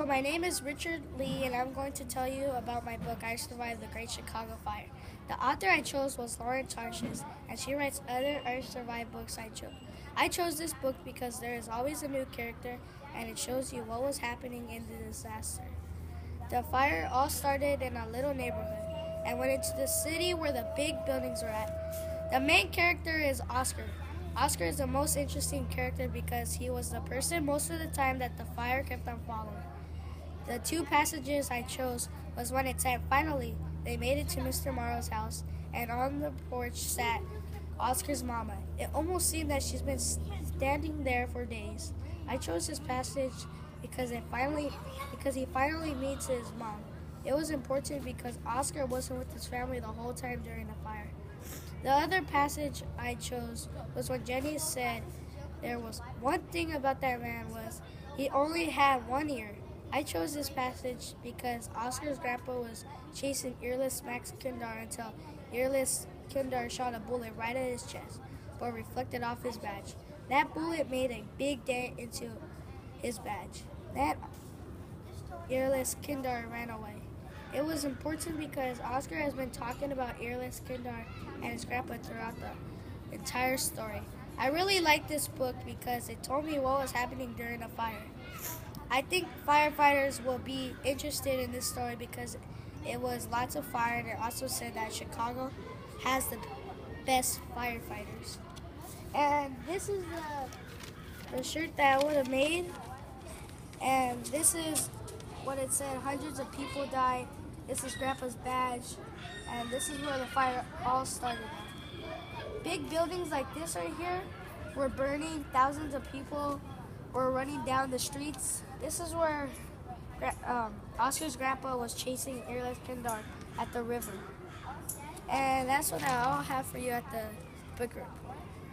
Hello, my name is Richard Lee, and I'm going to tell you about my book, I Survived the Great Chicago Fire. The author I chose was Lauren Tarshish, and she writes other I Survived books I chose. I chose this book because there is always a new character, and it shows you what was happening in the disaster. The fire all started in a little neighborhood and went into the city where the big buildings were at. The main character is Oscar. Oscar is the most interesting character because he was the person most of the time that the fire kept on following. The two passages I chose was when it said finally they made it to Mr. Morrow's house and on the porch sat Oscar's mama. It almost seemed that she's been standing there for days. I chose this passage because he finally meets his mom. It was important because Oscar wasn't with his family the whole time during the fire. The other passage I chose was when Jenny said there was one thing about that man was he only had one ear. I chose this passage because Oscar's grandpa was chasing earless Max Kindar until earless Kindar shot a bullet right at his chest, but reflected off his badge. That bullet made a big dent into his badge. That earless Kindar ran away. It was important because Oscar has been talking about earless Kindar and his grandpa throughout the entire story. I really liked this book because it told me what was happening during a fire. I think firefighters will be interested in this story because it was lots of fire, and it also said that Chicago has the best firefighters. And this is the shirt that I would have made, and this is what it said, hundreds of people died. This is Grandpa's badge, and this is where the fire all started. Big buildings like this right here were burning, thousands of people were running down the streets. This is where Oscar's grandpa was chasing earless Kindar at the river. And that's what I'll have for you at the book report.